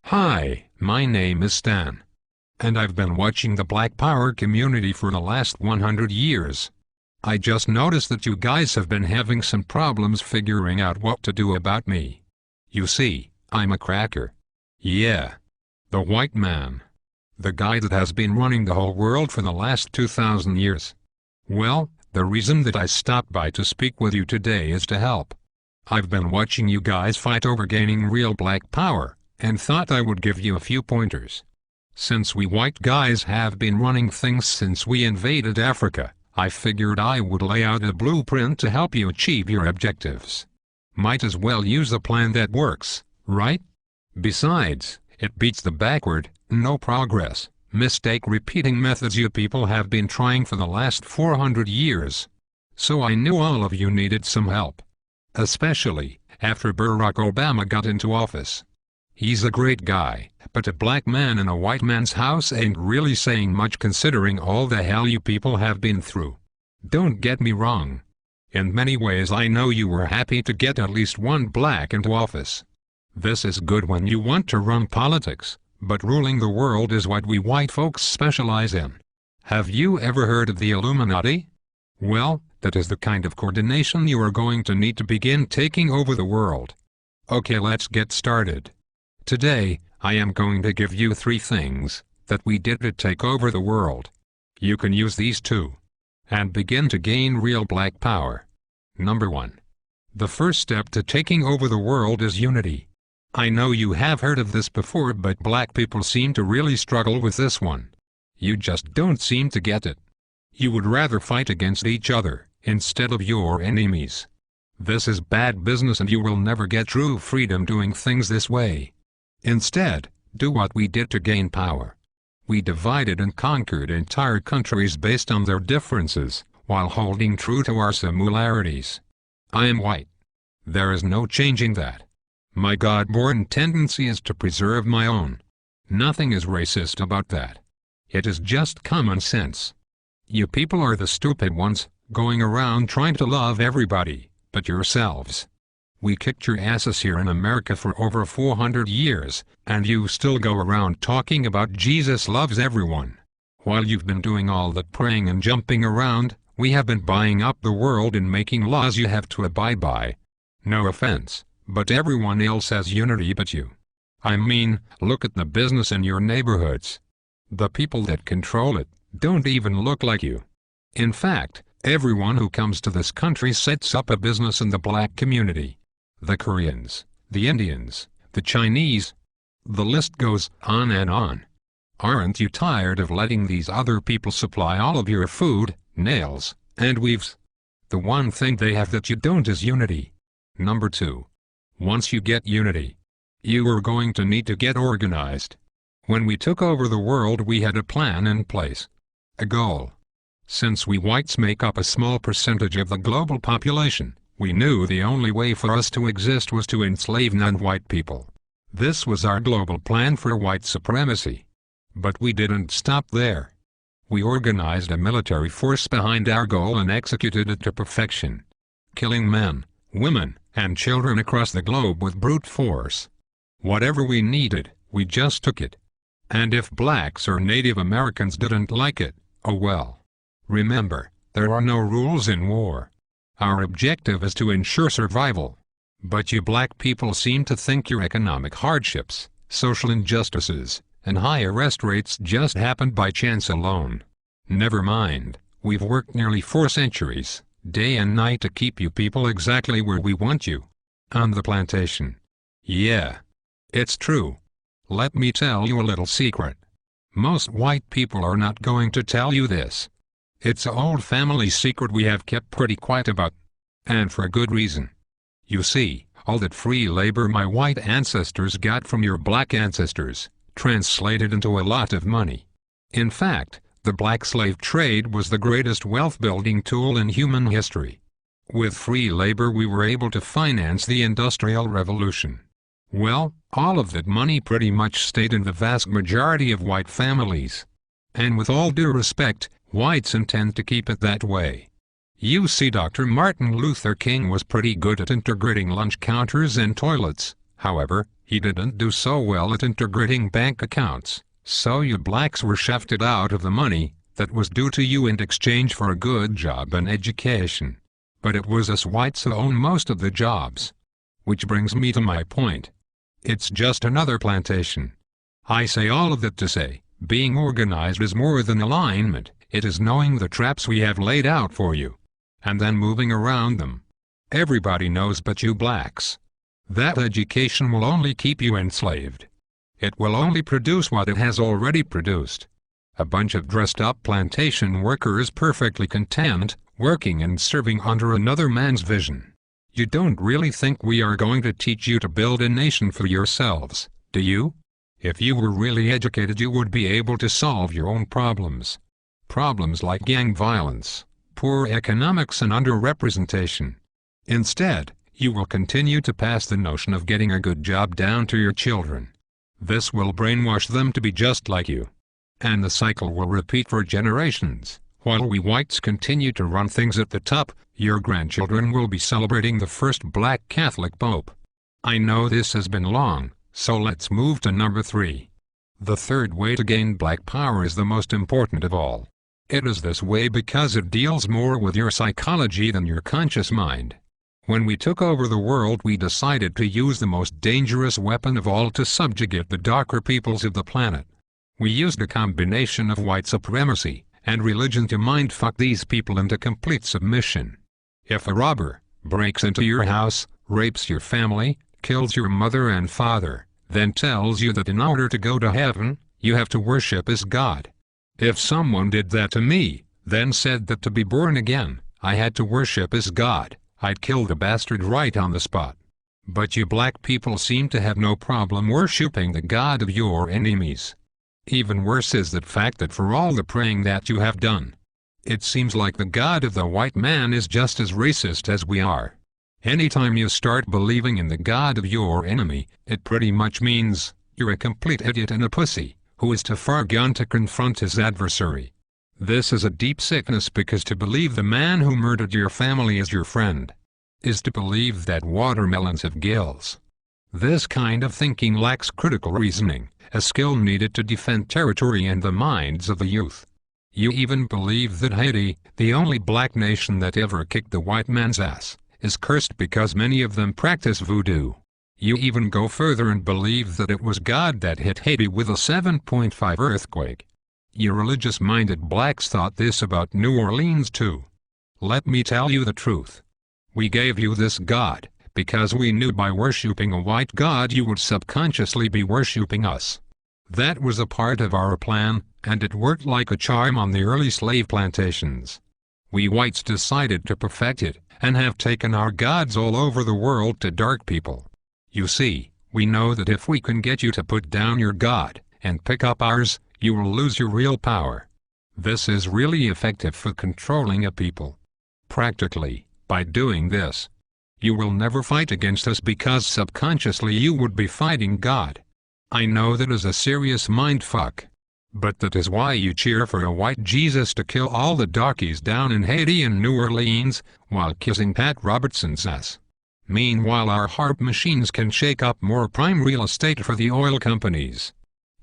Hi, my name is Stan. And I've been watching the Black Power community for the last 100 years. I just noticed that you guys have been having some problems figuring out what to do about me. You see, I'm a cracker. Yeah. The white man. The guy that has been running the whole world for the last 2,000 years. Well, the reason that I stopped by to speak with you today is to help. I've been watching you guys fight over gaining real black power, and thought I would give you a few pointers. Since we white guys have been running things since we invaded Africa, I figured I would lay out a blueprint to help you achieve your objectives. Might as well use a plan that works, right? Besides, it beats the backward, no progress, mistake repeating methods you people have been trying for the last 400 years. So I knew all of you needed some help. Especially after Barack Obama got into office. He's a great guy, but a black man in a white man's house ain't really saying much considering all the hell you people have been through. Don't get me wrong. In many ways I know you were happy to get at least one black into office. This is good when you want to run politics, but ruling the world is what we white folks specialize in. Have you ever heard of the Illuminati? Well, that is the kind of coordination you are going to need to begin taking over the world. Okay, let's get started. Today, I am going to give you 3 things that we did to take over the world. You can use these too. And begin to gain real black power. Number 1. The first step to taking over the world is unity. I know you have heard of this before, but black people seem to really struggle with this one. You just don't seem to get it. You would rather fight against each other, instead of your enemies. This is bad business and you will never get true freedom doing things this way. Instead, do what we did to gain power. We divided and conquered entire countries based on their differences, while holding true to our similarities. I am white. There is no changing that. My God-born tendency is to preserve my own. Nothing is racist about that. It is just common sense. You people are the stupid ones, going around trying to love everybody, but yourselves. We kicked your asses here in America for over 400 years, and you still go around talking about Jesus loves everyone. While you've been doing all that praying and jumping around, we have been buying up the world and making laws you have to abide by. No offense, but everyone else has unity but you. I mean, look at the business in your neighborhoods. The people that control it don't even look like you. In fact, everyone who comes to this country sets up a business in the black community. The Koreans, the Indians, the Chinese. The list goes on and on. Aren't you tired of letting these other people supply all of your food, nails, and weaves? The one thing they have that you don't is unity. Number 2. Once you get unity, you are going to need to get organized. When we took over the world we had a plan in place. A goal. Since we whites make up a small percentage of the global population, we knew the only way for us to exist was to enslave non-white people. This was our global plan for white supremacy. But we didn't stop there. We organized a military force behind our goal and executed it to perfection. Killing men, women, and children across the globe with brute force. Whatever we needed, we just took it. And if blacks or Native Americans didn't like it, oh well. Remember, there are no rules in war. Our objective is to ensure survival. But you black people seem to think your economic hardships, social injustices, and high arrest rates just happened by chance alone. Never mind, we've worked nearly 4 centuries, day and night to keep you people exactly where we want you. On the plantation. Yeah. It's true. Let me tell you a little secret. Most white people are not going to tell you this. It's an old family secret we have kept pretty quiet about. And for a good reason. You see, all that free labor my white ancestors got from your black ancestors, translated into a lot of money. In fact, the black slave trade was the greatest wealth-building tool in human history. With free labor we were able to finance the Industrial Revolution. Well, all of that money pretty much stayed in the vast majority of white families. And with all due respect, whites intend to keep it that way. You see, Dr. Martin Luther King was pretty good at integrating lunch counters and toilets, However, he didn't do so well at integrating bank accounts, so you blacks were shafted out of the money that was due to you in exchange for a good job and education. But it was us whites who own most of the jobs. Which brings me to my point. It's just another plantation. I say all of that to say, being organized is more than alignment, it is knowing the traps we have laid out for you, and then moving around them. Everybody knows but you blacks. That education will only keep you enslaved. It will only produce what it has already produced. A bunch of dressed-up plantation workers perfectly content, working and serving under another man's vision. You don't really think we are going to teach you to build a nation for yourselves, do you? If you were really educated, you would be able to solve your own problems. Problems like gang violence, poor economics and underrepresentation. Instead, you will continue to pass the notion of getting a good job down to your children. This will brainwash them to be just like you. And the cycle will repeat for generations. While we whites continue to run things at the top, your grandchildren will be celebrating the first black Catholic Pope. I know this has been long, so let's move to number 3. The third way to gain black power is the most important of all. It is this way because it deals more with your psychology than your conscious mind. When we took over the world, we decided to use the most dangerous weapon of all to subjugate the darker peoples of the planet. We used a combination of white supremacy and religion to mindfuck these people into complete submission. If a robber breaks into your house, rapes your family, kills your mother and father, then tells you that in order to go to heaven, you have to worship as God. If someone did that to me, then said that to be born again, I had to worship as God, I'd kill the bastard right on the spot. But you black people seem to have no problem worshipping the God of your enemies. Even worse is the fact that for all the praying that you have done, it seems like the God of the white man is just as racist as we are. Anytime you start believing in the God of your enemy, it pretty much means you're a complete idiot and a pussy, who is too far gone to confront his adversary. This is a deep sickness, because to believe the man who murdered your family is your friend is to believe that watermelons have gills. This kind of thinking lacks critical reasoning, a skill needed to defend territory and the minds of the youth. You even believe that Haiti, the only black nation that ever kicked the white man's ass, is cursed because many of them practice voodoo. You even go further and believe that it was God that hit Haiti with a 7.5 earthquake. You religious-minded blacks thought this about New Orleans too. Let me tell you the truth. We gave you this God because we knew by worshipping a white God you would subconsciously be worshipping us. That was a part of our plan, and it worked like a charm on the early slave plantations. We whites decided to perfect it, and have taken our gods all over the world to dark people. You see, we know that if we can get you to put down your God, and pick up ours, you will lose your real power. This is really effective for controlling a people. Practically, by doing this, you will never fight against us because subconsciously you would be fighting God. I know that is a serious mindfuck. But that is why you cheer for a white Jesus to kill all the darkies down in Haiti and New Orleans, while kissing Pat Robertson's ass. Meanwhile, our harp machines can shake up more prime real estate for the oil companies.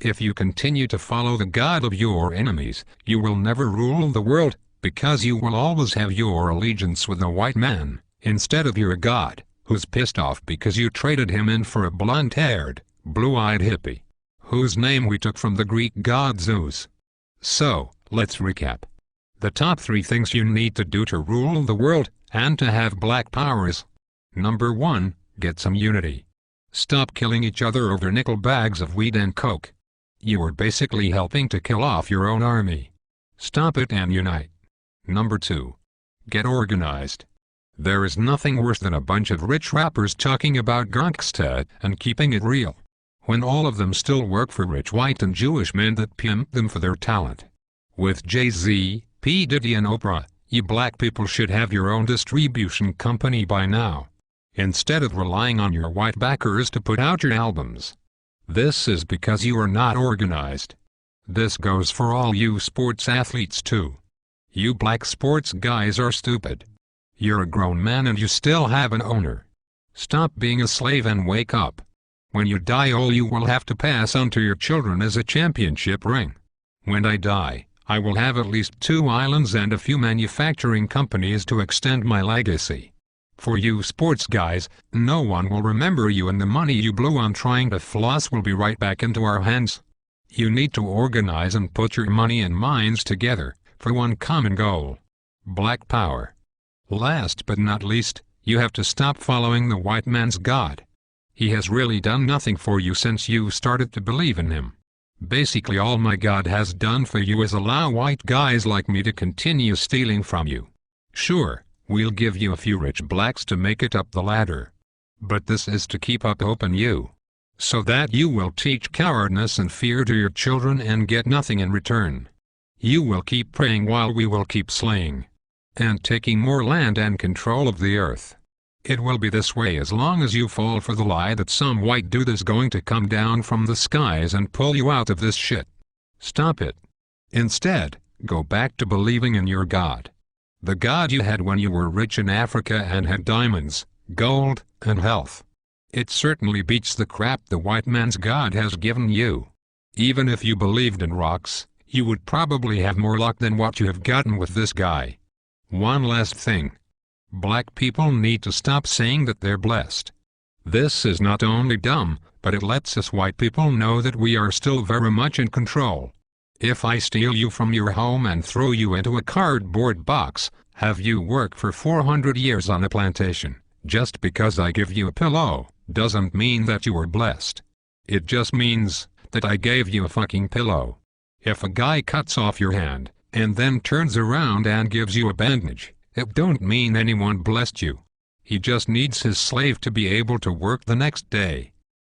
If you continue to follow the God of your enemies, you will never rule the world, because you will always have your allegiance with the white man, instead of your God, who's pissed off because you traded him in for a blonde-haired, blue-eyed hippie, whose name we took from the Greek god Zeus. So, let's recap. The top 3 things you need to do to rule the world, and to have black power is: Number 1, get some unity. Stop killing each other over nickel bags of weed and coke. You are basically helping to kill off your own army. Stop it and unite. Number 2, get organized. There is nothing worse than a bunch of rich rappers talking about gangsta and keeping it real, when all of them still work for rich white and Jewish men that pimp them for their talent. With Jay-Z, P. Diddy and Oprah, you black people should have your own distribution company by now, instead of relying on your white backers to put out your albums. This is because you are not organized. This goes for all you sports athletes too. You black sports guys are stupid. You're a grown man and you still have an owner. Stop being a slave and wake up. When you die, all you will have to pass on to your children is a championship ring. When I die, I will have at least 2 islands and a few manufacturing companies to extend my legacy. For you sports guys, no one will remember you, and the money you blew on trying to floss will be right back into our hands. You need to organize and put your money and minds together for one common goal: Black Power. Last but not least, you have to stop following the white man's God. He has really done nothing for you since you started to believe in him. Basically, all my God has done for you is allow white guys like me to continue stealing from you. Sure, we'll give you a few rich blacks to make it up the ladder. But this is to keep up hope in you, so that you will teach cowardness and fear to your children and get nothing in return. You will keep praying while we will keep slaying and taking more land and control of the earth. It will be this way as long as you fall for the lie that some white dude is going to come down from the skies and pull you out of this shit. Stop it. Instead, go back to believing in your God. The God you had when you were rich in Africa and had diamonds, gold, and health. It certainly beats the crap the white man's God has given you. Even if you believed in rocks, you would probably have more luck than what you have gotten with this guy. One last thing. Black people need to stop saying that they're blessed. This is not only dumb, but it lets us white people know that we are still very much in control. If I steal you from your home and throw you into a cardboard box, have you work for 400 years on a plantation, just because I give you a pillow, doesn't mean that you were blessed. It just means that I gave you a fucking pillow. If a guy cuts off your hand, and then turns around and gives you a bandage, it don't mean anyone blessed you. He just needs his slave to be able to work the next day.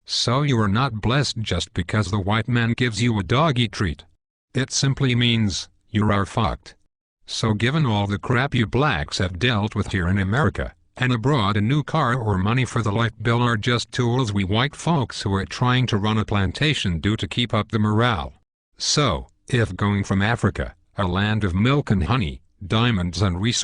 So you are not blessed just because the white man gives you a doggy treat. It simply means you are fucked. So given all the crap you blacks have dealt with here in America, and abroad, a new car or money for the light bill are just tools we white folks who are trying to run a plantation do to keep up the morale. So, if going from Africa, a land of milk and honey, diamonds and resources,